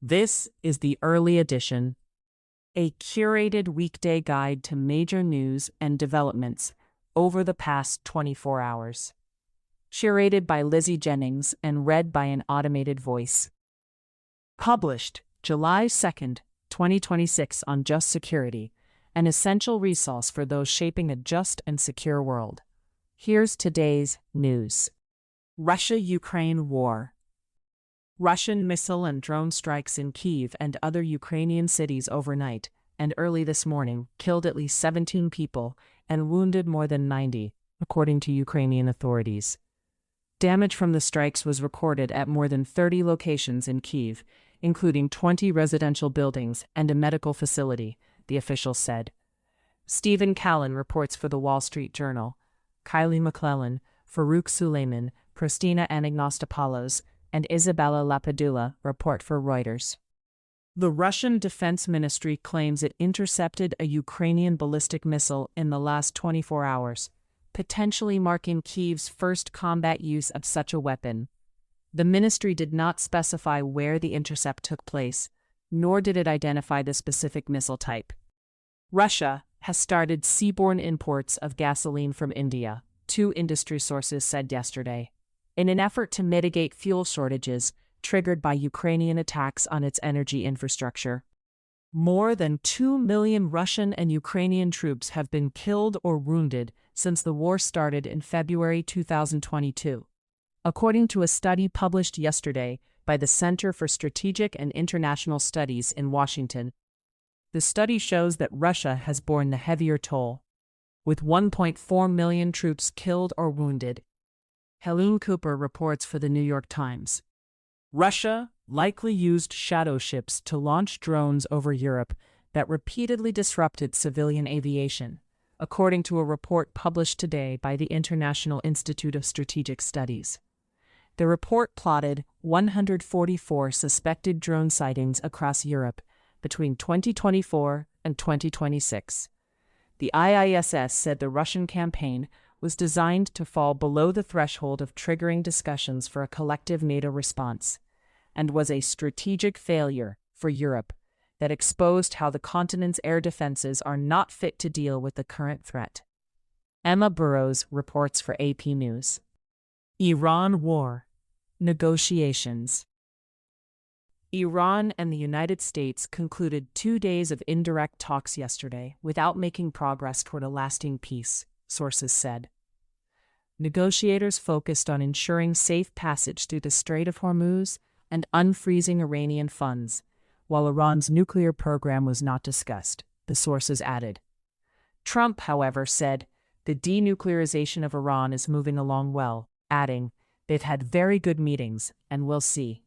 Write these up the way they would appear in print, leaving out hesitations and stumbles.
This is the early edition, a curated weekday guide to major news and developments over the past 24 hours. Curated by Lizzie Jennings and read by an automated voice. Published July 2nd, 2026 on Just Security, an essential resource for those shaping a just and secure world. Here's today's news. Russia-Ukraine war. Russian missile and drone strikes in Kyiv and other Ukrainian cities overnight and early this morning killed at least 17 people and wounded more than 90, according to Ukrainian authorities. Damage from the strikes was recorded at more than 30 locations in Kyiv, including 20 residential buildings and a medical facility, the officials said. Stephen Callan reports for The Wall Street Journal. Kylie McClellan, Farouk Suleiman, Pristina Anagnostopoulos, and Isabella Lapadula report for Reuters. The Russian Defense Ministry claims it intercepted a Ukrainian ballistic missile in the last 24 hours, potentially marking Kyiv's first combat use of such a weapon. The ministry did not specify where the intercept took place, nor did it identify the specific missile type. Russia has started seaborne imports of gasoline from India, two industry sources said yesterday, in an effort to mitigate fuel shortages triggered by Ukrainian attacks on its energy infrastructure. More than 2 million Russian and Ukrainian troops have been killed or wounded since the war started in February 2022, according to a study published yesterday by the Center for Strategic and International Studies in Washington. The study shows that Russia has borne the heavier toll, with 1.4 million troops killed or wounded. Helene Cooper reports for the New York Times. Russia likely used shadow ships to launch drones over Europe that repeatedly disrupted civilian aviation, according to a report published today by the International Institute of Strategic Studies. The report plotted 144 suspected drone sightings across Europe between 2024 and 2026. The IISS said the Russian campaign was designed to fall below the threshold of triggering discussions for a collective NATO response, and was a strategic failure for Europe that exposed how the continent's air defenses are not fit to deal with the current threat. Emma Burrows reports for AP News. Iran war. Negotiations. Iran and the United States concluded 2 days of indirect talks yesterday without making progress toward a lasting peace, sources said. Negotiators focused on ensuring safe passage through the Strait of Hormuz and unfreezing Iranian funds, while Iran's nuclear program was not discussed, the sources added. Trump, however, said the denuclearization of Iran is moving along well, adding, "They've had very good meetings, and we'll see."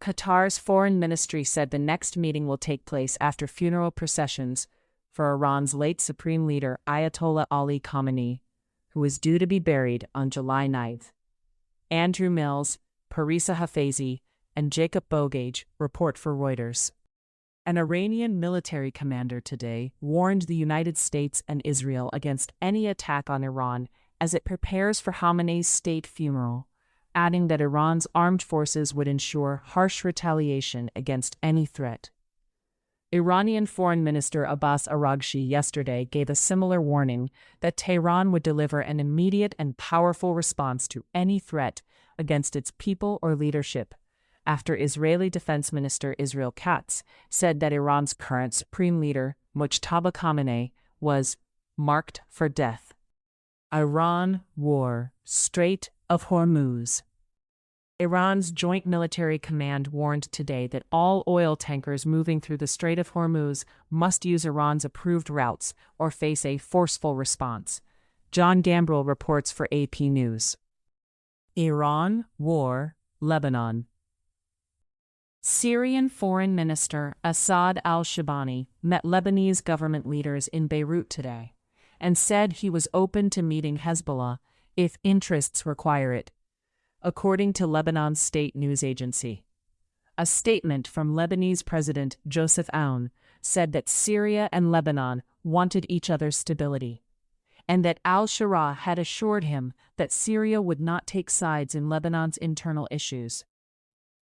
Qatar's foreign ministry said the next meeting will take place after funeral processions for Iran's late supreme leader Ayatollah Ali Khamenei, who is due to be buried on July 9th. Andrew Mills, Parisa Hafezi, and Jacob Bogage report for Reuters. An Iranian military commander today warned the United States and Israel against any attack on Iran as it prepares for Khamenei's state funeral, adding that Iran's armed forces would ensure harsh retaliation against any threat. Iranian Foreign Minister Abbas Araghchi yesterday gave a similar warning that Tehran would deliver an immediate and powerful response to any threat against its people or leadership, after Israeli Defense Minister Israel Katz said that Iran's current supreme leader, Mojtaba Khamenei, was marked for death. Iran war. Strait of Hormuz. Iran's Joint Military Command warned today that all oil tankers moving through the Strait of Hormuz must use Iran's approved routes or face a forceful response. John Gambrill reports for AP News. Iran war. Lebanon. Syrian Foreign Minister Assad al-Shabani met Lebanese government leaders in Beirut today and said he was open to meeting Hezbollah if interests require it, according to Lebanon's state news agency. A statement from Lebanese President Joseph Aoun said that Syria and Lebanon wanted each other's stability, and that al-Shara had assured him that Syria would not take sides in Lebanon's internal issues.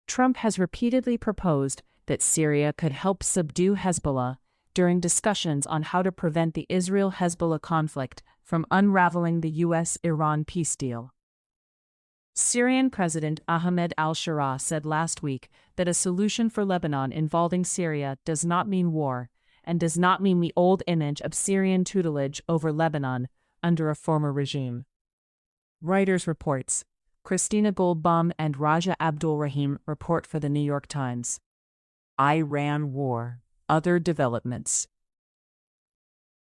Trump has repeatedly proposed that Syria could help subdue Hezbollah during discussions on how to prevent the Israel-Hezbollah conflict from unraveling the U.S.-Iran peace deal. Syrian President Ahmed al-Shara said last week that a solution for Lebanon involving Syria does not mean war and does not mean the old image of Syrian tutelage over Lebanon under a former regime. Reuters reports. Christina Goldbaum and Raja Abdul Rahim report for the New York Times. Iran war. Other developments.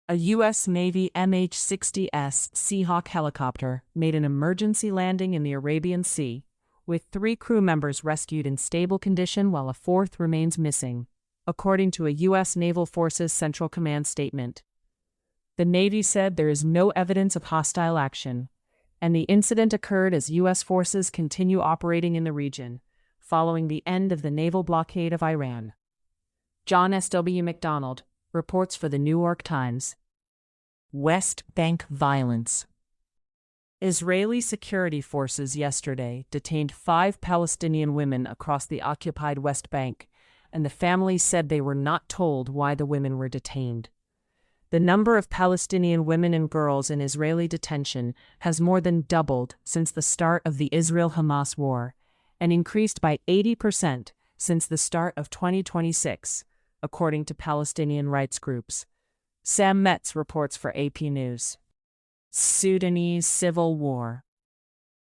A U.S. Navy MH-60S Seahawk helicopter made an emergency landing in the Arabian Sea, with 3 crew members rescued in stable condition while a 4th remains missing, according to a U.S. Naval Forces Central Command statement. The Navy said there is no evidence of hostile action, and the incident occurred as U.S. forces continue operating in the region, following the end of the naval blockade of Iran. John S.W. McDonald reports for the New York Times. West Bank violence. Israeli security forces yesterday detained 5 Palestinian women across the occupied West Bank, and the families said they were not told why the women were detained. The number of Palestinian women and girls in Israeli detention has more than doubled since the start of the Israel-Hamas war, and increased by 80% since the start of 2026, according to Palestinian rights groups. Sam Metz reports for AP News. Sudanese civil war.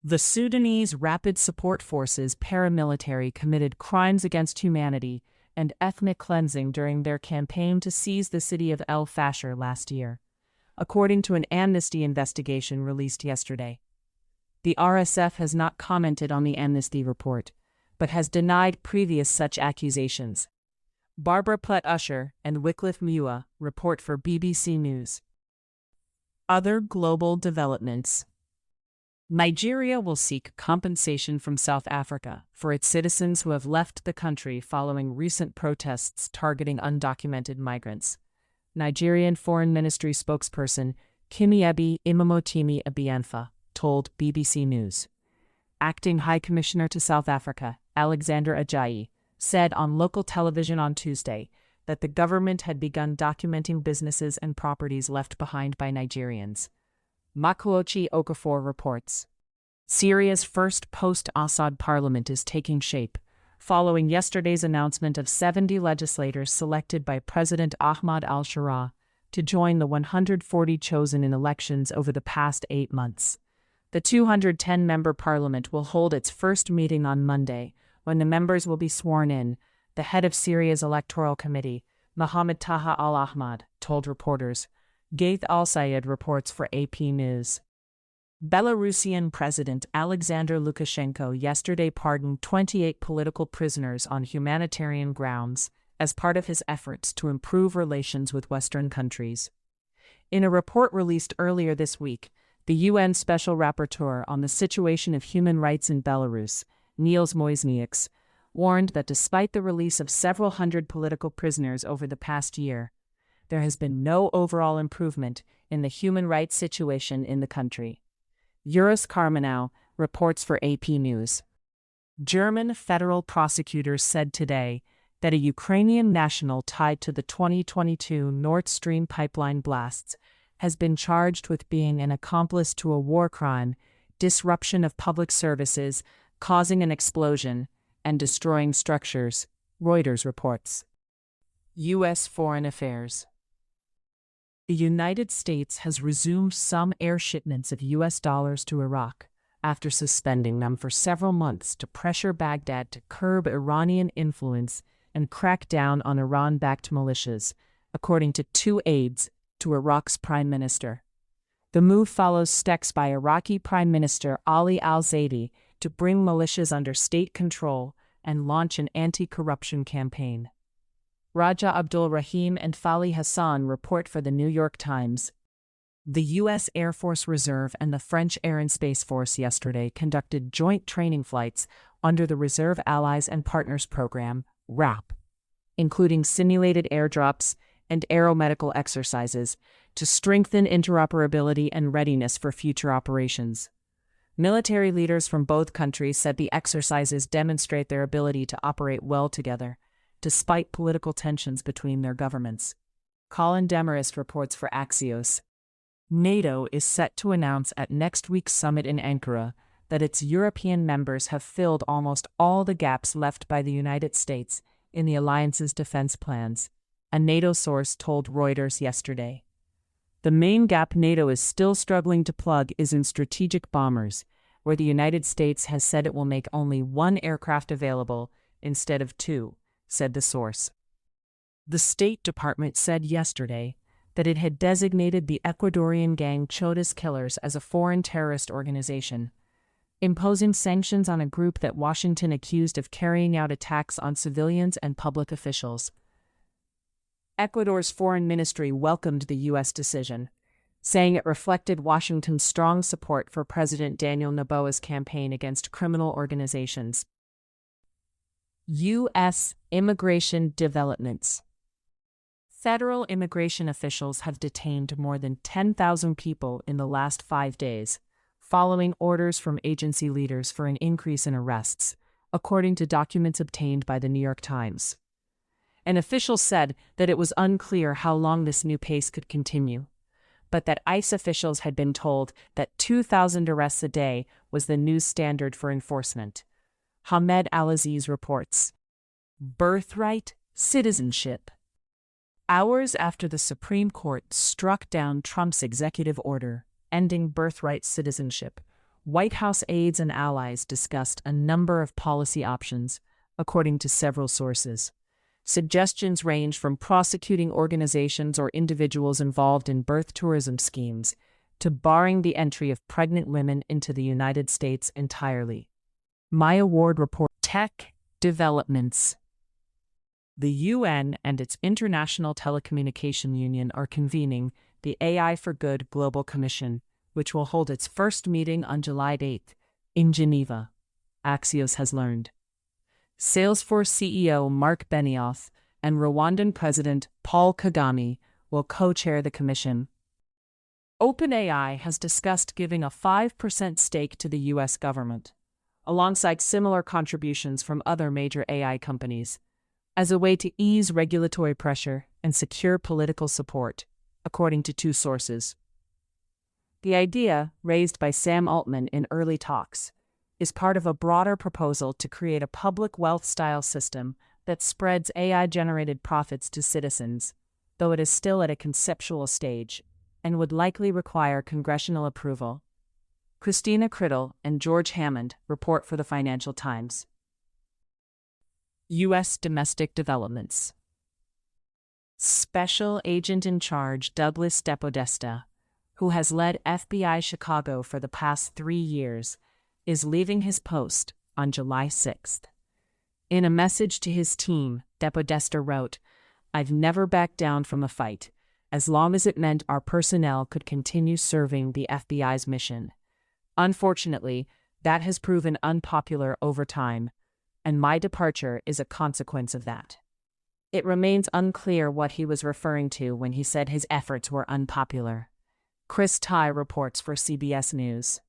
The Sudanese Rapid Support Forces paramilitary committed crimes against humanity and ethnic cleansing during their campaign to seize the city of El Fasher last year, according to an Amnesty investigation released yesterday. The RSF has not commented on the Amnesty report, but has denied previous such accusations. Barbara Plett-Usher and Wycliffe Mua report for BBC News. Other global developments. Nigeria will seek compensation from South Africa for its citizens who have left the country following recent protests targeting undocumented migrants. Nigerian Foreign Ministry spokesperson Kimiyebi Imamotimi Abiyanfa told BBC News. Acting High Commissioner to South Africa, Alexander Ajayi, said on local television on Tuesday that the government had begun documenting businesses and properties left behind by Nigerians. Makuochi Okafor reports. Syria's first post-Assad parliament is taking shape, following yesterday's announcement of 70 legislators selected by President Ahmad al-Shara to join the 140 chosen in elections over the past 8 months. The 210-member parliament will hold its first meeting on Monday, when the members will be sworn in. The head of Syria's electoral committee, Mohammed Taha al-Ahmad, told reporters. Gaith al-Sayed reports for AP News. Belarusian President Alexander Lukashenko yesterday pardoned 28 political prisoners on humanitarian grounds as part of his efforts to improve relations with Western countries. In a report released earlier this week, the UN Special Rapporteur on the situation of human rights in Belarus, Niels Moisnieks, warned that despite the release of several hundred political prisoners over the past year, there has been no overall improvement in the human rights situation in the country. Yuris Karmanow reports for AP News. German federal prosecutors said today that a Ukrainian national tied to the 2022 Nord Stream pipeline blasts has been charged with being an accomplice to a war crime, disruption of public services, causing an explosion, and destroying structures, Reuters reports. U.S. Foreign Affairs. The United States has resumed some air shipments of U.S. dollars to Iraq after suspending them for several months to pressure Baghdad to curb Iranian influence and crack down on Iran-backed militias, according to 2 aides to Iraq's prime minister. The move follows texts by Iraqi Prime Minister Ali al-Zaidi to bring militias under state control and launch an anti-corruption campaign. Raja Abdul Rahim and Fali Hassan report for the New York Times. The U.S. Air Force Reserve and the French Air and Space Force yesterday conducted joint training flights under the Reserve Allies and Partners Program, RAP, including simulated airdrops and aeromedical exercises to strengthen interoperability and readiness for future operations. Military leaders from both countries said the exercises demonstrate their ability to operate well together, despite political tensions between their governments. Colin Demarest reports for Axios. NATO is set to announce at next week's summit in Ankara that its European members have filled almost all the gaps left by the United States in the alliance's defense plans, a NATO source told Reuters yesterday. The main gap NATO is still struggling to plug is in strategic bombers, where the United States has said it will make only one aircraft available instead of two, said the source. The State Department said yesterday that it had designated the Ecuadorian gang Chotas Killers as a foreign terrorist organization, imposing sanctions on a group that Washington accused of carrying out attacks on civilians and public officials. Ecuador's foreign ministry welcomed the U.S. decision, saying it reflected Washington's strong support for President Daniel Noboa's campaign against criminal organizations. U.S. immigration developments. Federal immigration officials have detained more than 10,000 people in the last 5 days, following orders from agency leaders for an increase in arrests, according to documents obtained by the New York Times. An official said that it was unclear how long this new pace could continue, but that ICE officials had been told that 2,000 arrests a day was the new standard for enforcement. Hamed Al-Aziz reports. Birthright citizenship. Hours after the Supreme Court struck down Trump's executive order ending birthright citizenship, White House aides and allies discussed a number of policy options, according to several sources. Suggestions range from prosecuting organizations or individuals involved in birth tourism schemes to barring the entry of pregnant women into the United States entirely. Maya Ward report. Tech developments. The UN and its International Telecommunication Union are convening the AI for Good Global Commission, which will hold its first meeting on July 8 in Geneva, Axios has learned. Salesforce CEO Mark Benioff and Rwandan President Paul Kagame will co-chair the commission. OpenAI has discussed giving a 5% stake to the U.S. government, alongside similar contributions from other major AI companies, as a way to ease regulatory pressure and secure political support, according to two sources. The idea, raised by Sam Altman in early talks, is part of a broader proposal to create a public wealth-style system that spreads AI-generated profits to citizens, though it is still at a conceptual stage and would likely require congressional approval. Christina Criddle and George Hammond report for the Financial Times. U.S. domestic developments. Special Agent in Charge Douglas DePodesta, who has led FBI Chicago for the past 3 years, is leaving his post on July 6th. In a message to his team, DePodesta wrote, "I've never backed down from a fight, as long as it meant our personnel could continue serving the FBI's mission. Unfortunately, that has proven unpopular over time, and my departure is a consequence of that." It remains unclear what he was referring to when he said his efforts were unpopular. Chris Ty reports for CBS News.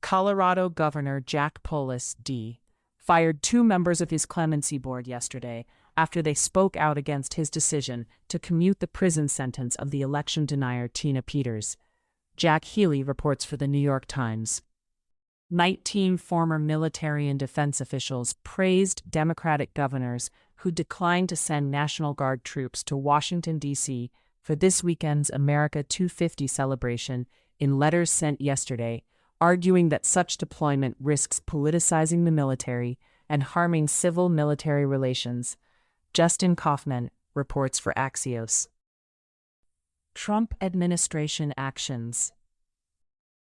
Colorado Governor Jack Polis, D., fired 2 members of his clemency board yesterday after they spoke out against his decision to commute the prison sentence of the election denier Tina Peters. Jack Healy reports for the New York Times. 19 former military and defense officials praised Democratic governors who declined to send National Guard troops to Washington, D.C. for this weekend's America 250 celebration in letters sent yesterday, arguing that such deployment risks politicizing the military and harming civil-military relations. Justin Kaufman reports for Axios. Trump administration actions.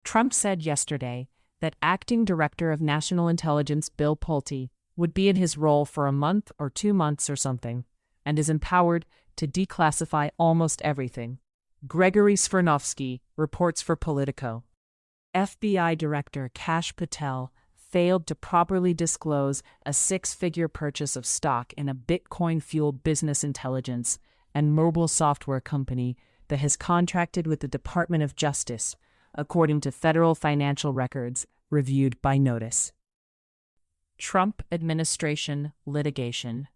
Trump said yesterday that Acting Director of National Intelligence Bill Pulte would be in his role for a month or 2 months or something, and is empowered to declassify almost everything. Gregory Svirnovsky reports for Politico. FBI Director Kash Patel failed to properly disclose a 6-figure purchase of stock in a Bitcoin-fueled business intelligence and mobile software company that has contracted with the Department of Justice, according to federal financial records reviewed by notice. Trump administration litigation.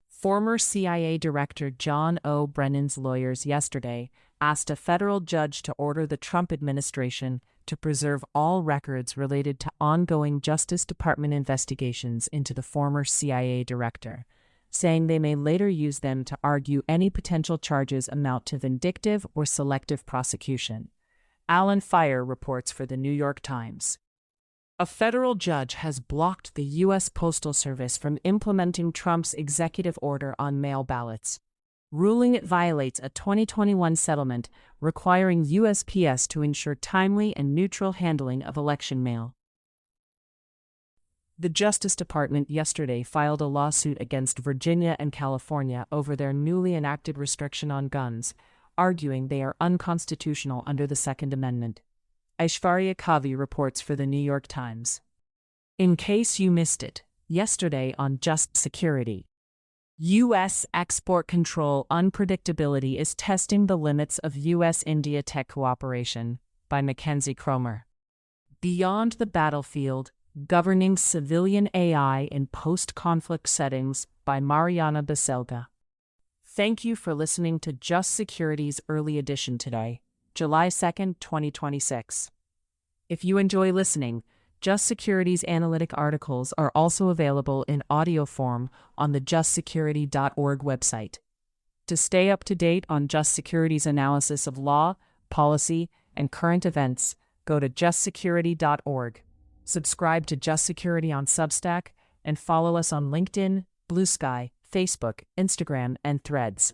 Former CIA Director John O. Brennan's lawyers yesterday asked a federal judge to order the Trump administration to preserve all records related to ongoing Justice Department investigations into the former CIA director, saying they may later use them to argue any potential charges amount to vindictive or selective prosecution. Alan Fire reports for the New York Times. A federal judge has blocked the U.S. Postal Service from implementing Trump's executive order on mail ballots, ruling it violates a 2021 settlement requiring USPS to ensure timely and neutral handling of election mail. The Justice Department yesterday filed a lawsuit against Virginia and California over their newly enacted restriction on guns, arguing they are unconstitutional under the Second Amendment. Aishwarya Kavi reports for the New York Times. In case you missed it, yesterday on Just Security, U.S. export control unpredictability is testing the limits of U.S.-India tech cooperation, by McKenzie Cromer. Beyond the Battlefield, Governing Civilian AI in Post-Conflict Settings, by Mariana Beselga. Thank you for listening to Just Security's early edition today, July 2nd, 2026. If you enjoy listening, Just Security's analytic articles are also available in audio form on the justsecurity.org website. To stay up to date on Just Security's analysis of law, policy, and current events, go to justsecurity.org. Subscribe to Just Security on Substack, and follow us on LinkedIn, Blue Sky, Facebook, Instagram, and Threads.